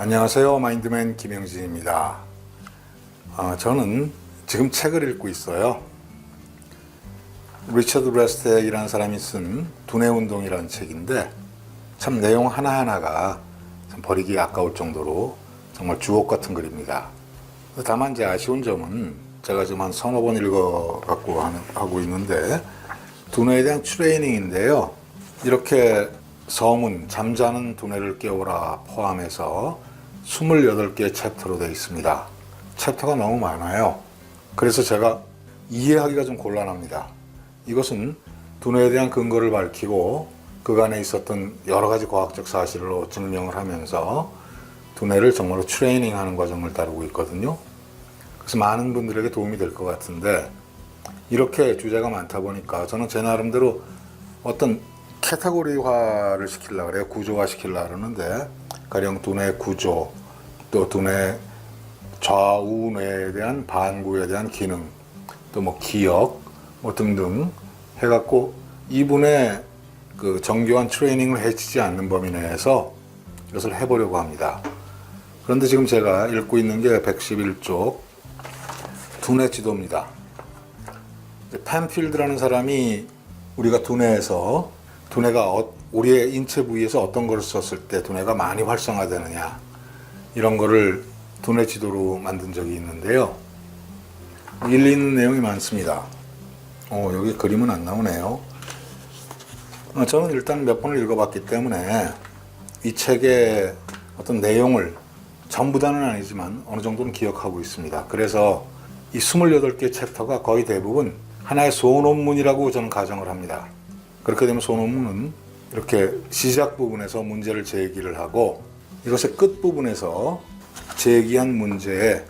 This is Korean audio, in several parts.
안녕하세요. 마인드맨 김영진입니다. 저는 지금 책을 읽고 있어요. 리처드 브레스텍이라는 사람이 쓴 두뇌운동이라는 책인데 참 내용 하나하나가 참 버리기 아까울 정도로 정말 주옥 같은 글입니다. 다만 이제 아쉬운 점은 제가 지금 한 서너 번 읽어갖고 하고 있는데 두뇌에 대한 트레이닝인데요. 이렇게 서문, 잠자는 두뇌를 깨워라 포함해서 28개의 챕터로 되어 있습니다. 챕터가 너무 많아요. 그래서 제가 이해하기가 좀 곤란합니다. 이것은 두뇌에 대한 근거를 밝히고 그간에 있었던 여러 가지 과학적 사실로 증명을 하면서 두뇌를 정말로 트레이닝하는 과정을 다루고 있거든요. 그래서 많은 분들에게 도움이 될 것 같은데 이렇게 주제가 많다 보니까 저는 제 나름대로 어떤 카테고리화를 시키려고 그래요. 구조화 시키려고 그러는데 가령 두뇌 구조, 또 두뇌 좌우 뇌에 대한 반구에 대한 기능, 또 뭐 기억, 뭐 등등 해갖고 이분의 그 정교한 트레이닝을 해치지 않는 범위 내에서 이것을 해보려고 합니다. 그런데 지금 제가 읽고 있는 게 111쪽 두뇌 지도입니다. 펜필드라는 사람이 우리가 두뇌에서 두뇌가 우리의 인체 부위에서 어떤 것을 썼을 때 두뇌가 많이 활성화되느냐 이런 거를 두뇌 지도로 만든 적이 있는데요. 일리 있는 내용이 많습니다. 여기 그림은 안 나오네요. 저는 일단 몇 번을 읽어봤기 때문에 이 책의 어떤 내용을 전부 다는 아니지만 어느 정도는 기억하고 있습니다. 그래서 이 28개 챕터가 거의 대부분 하나의 소논문이라고 저는 가정을 합니다. 그렇게 되면 소논문은 이렇게 시작 부분에서 문제를 제기를 하고 이것의 끝 부분에서 제기한 문제에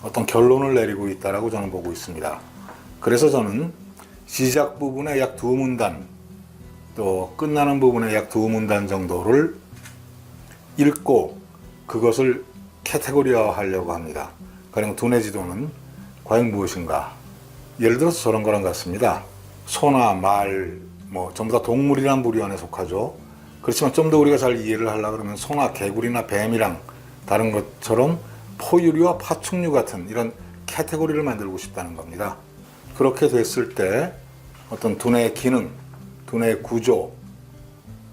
어떤 결론을 내리고 있다라고 저는 보고 있습니다. 그래서 저는 시작 부분에 약 2문단 또 끝나는 부분에 약 2문단 정도를 읽고 그것을 카테고리화 하려고 합니다. 가령 두뇌 지도는 과연 무엇인가? 예를 들어서 저런 거랑 같습니다. 소나 말, 전부 다 동물이란 부류 안에 속하죠. 그렇지만 좀 더 우리가 잘 이해를 하려고 그러면 소나 개구리나 뱀이랑 다른 것처럼 포유류와 파충류 같은 이런 카테고리를 만들고 싶다는 겁니다. 그렇게 됐을 때 어떤 두뇌의 기능, 두뇌의 구조,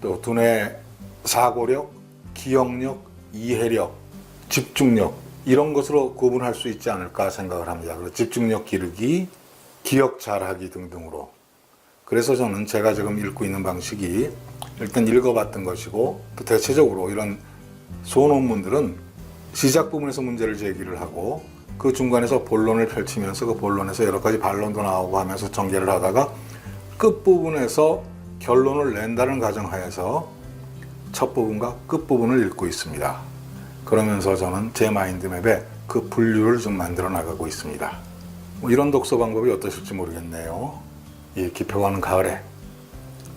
또 두뇌의 사고력, 기억력, 이해력, 집중력 이런 것으로 구분할 수 있지 않을까 생각을 합니다. 그래서 집중력 기르기, 기억 잘하기 등등으로. 그래서 저는 제가 지금 읽고 있는 방식이 일단 읽어봤던 것이고 또 대체적으로 이런 소논문들은 시작 부분에서 문제를 제기를 하고 그 중간에서 본론을 펼치면서 그 본론에서 여러 가지 반론도 나오고 하면서 전개를 하다가 끝부분에서 결론을 낸다는 가정하에서 첫 부분과 끝부분을 읽고 있습니다. 그러면서 저는 제 마인드맵에 그 분류를 좀 만들어 나가고 있습니다. 이런 독서 방법이 어떠실지 모르겠네요. 이 깊어가는 가을에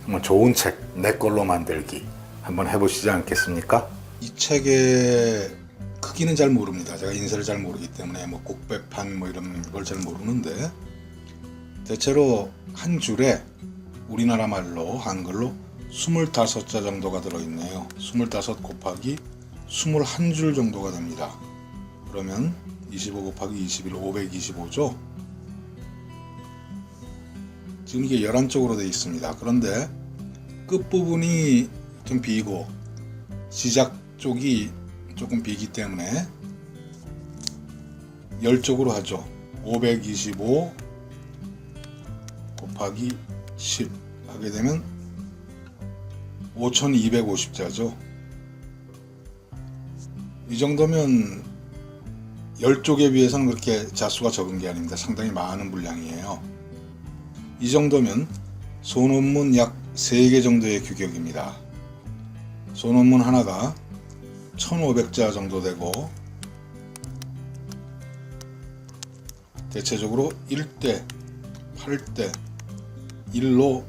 정말 좋은 책, 내 걸로 만들기 한번 해보시지 않겠습니까? 이 책의 크기는 잘 모릅니다. 제가 인쇄를 잘 모르기 때문에 국배판 이런 걸 잘 모르는데 대체로 한 줄에 우리나라 말로 한글로 25자 정도가 들어있네요. 25 곱하기 21줄 정도가 됩니다. 그러면 25 곱하기 21, 525죠. 지금 이게 11쪽으로 되어 있습니다. 그런데 끝부분이 좀 비고 시작 쪽이 조금 비기 때문에 10쪽으로 하죠. 525 곱하기 10 하게 되면 5250자죠. 이 정도면 10쪽에 비해서는 그렇게 자수가 적은 게 아닙니다. 상당히 많은 분량이에요. 이 정도면 소논문 약 3개 정도의 규격입니다. 소논문 하나가 1500자 정도 되고 대체적으로 1대, 8대 1로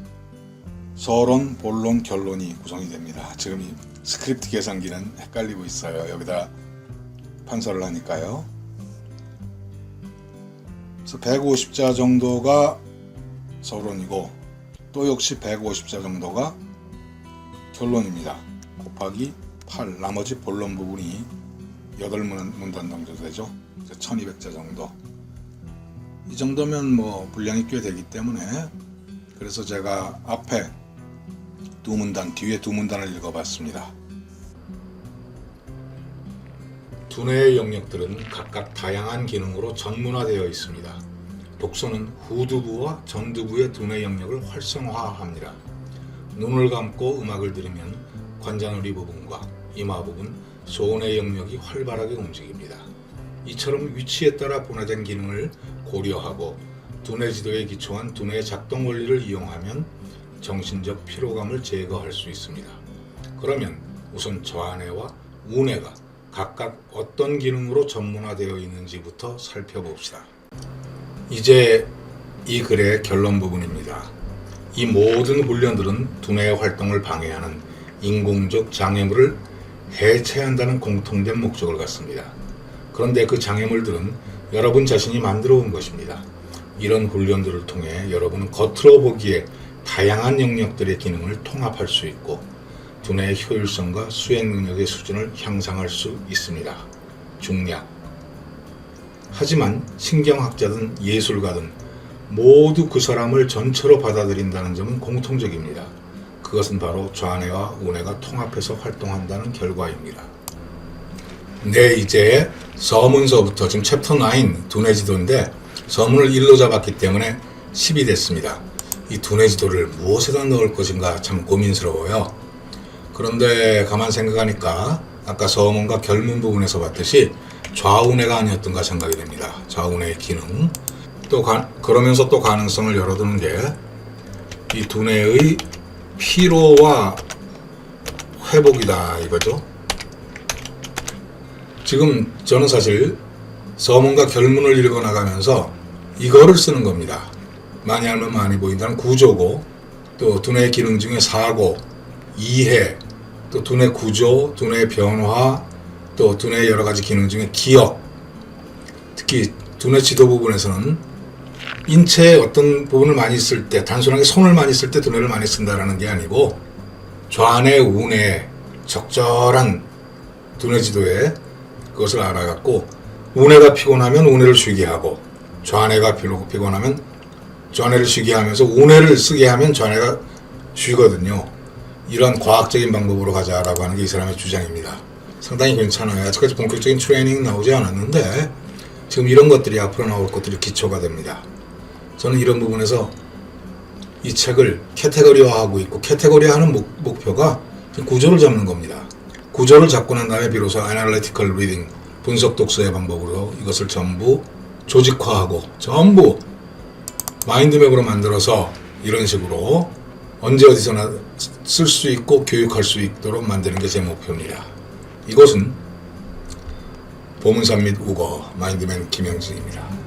서론, 본론, 결론이 구성이 됩니다. 지금 이 스크립트 계산기는 헷갈리고 있어요. 여기다 판서를 하니까요. 그래서 150자 정도가 서론이고 또 역시 150자 정도가 결론입니다. 곱하기 8, 나머지 본론 부분이 8문단 정도 되죠. 1200자 정도. 이 정도면 뭐 분량이 꽤 되기 때문에 그래서 제가 앞에 2문단, 뒤에 2문단을 읽어봤습니다. 두뇌의 영역들은 각각 다양한 기능으로 전문화되어 있습니다. 독서는 후두부와 전두부의 두뇌 영역을 활성화합니다. 눈을 감고 음악을 들으면 관자놀이 부분과 이마 부분, 소뇌 영역이 활발하게 움직입니다. 이처럼 위치에 따라 분화된 기능을 고려하고 두뇌 지도에 기초한 두뇌의 작동 원리를 이용하면 정신적 피로감을 제거할 수 있습니다. 그러면 우선 좌뇌와 우뇌가 각각 어떤 기능으로 전문화되어 있는지부터 살펴봅시다. 이제 이 글의 결론 부분입니다. 이 모든 훈련들은 두뇌의 활동을 방해하는 인공적 장애물을 해체한다는 공통된 목적을 갖습니다. 그런데 그 장애물들은 여러분 자신이 만들어 온 것입니다. 이런 훈련들을 통해 여러분은 겉으로 보기에 다양한 영역들의 기능을 통합할 수 있고 두뇌의 효율성과 수행 능력의 수준을 향상할 수 있습니다. 중략. 하지만 신경학자든 예술가든 모두 그 사람을 전체로 받아들인다는 점은 공통적입니다. 그것은 바로 좌뇌와 우뇌가 통합해서 활동한다는 결과입니다. 네, 이제 서문서부터 지금 챕터 9 두뇌 지도인데 서문을 1로 잡았기 때문에 10이 됐습니다. 이 두뇌 지도를 무엇에다 넣을 것인가 참 고민스러워요. 그런데 가만 생각하니까 아까 서문과 결문 부분에서 봤듯이 좌우뇌가 아니었던가 생각이 됩니다. 좌우뇌의 기능. 그러면서 또 가능성을 열어두는 게 이 두뇌의 피로와 회복이다 이거죠. 지금 저는 사실 서문과 결문을 읽어나가면서 이거를 쓰는 겁니다. 많이 알면 많이 보인다는 구조고 또 두뇌의 기능 중에 사고, 이해, 또 두뇌 구조, 두뇌 변화, 또 두뇌의 여러 가지 기능 중에 기억, 특히 두뇌 지도 부분에서는 인체의 어떤 부분을 많이 쓸 때, 단순하게 손을 많이 쓸 때 두뇌를 많이 쓴다라는 게 아니고 좌뇌, 우뇌, 적절한 두뇌 지도에 그것을 알아갖고 우뇌가 피곤하면 우뇌를 쉬게 하고 좌뇌가 피곤하면 좌뇌를 쉬게 하면서 우뇌를 쓰게 하면 좌뇌가 쉬거든요. 이런 과학적인 방법으로 가자라고 하는 게 이 사람의 주장입니다. 상당히 괜찮아요. 아직까지 본격적인 트레이닝은 나오지 않았는데 지금 이런 것들이 앞으로 나올 것들이 기초가 됩니다. 저는 이런 부분에서 이 책을 캐테고리화하고 있고 캐테고리화하는 목표가 구조를 잡는 겁니다. 구조를 잡고 난 다음에 비로소 Analytical Reading, 분석 독서의 방법으로 이것을 전부 조직화하고 전부 마인드맵으로 만들어서 이런 식으로 언제 어디서나 쓸 수 있고 교육할 수 있도록 만드는 게 제 목표입니다. 이것은 보문산 및 우거 마인드맨 김영진입니다.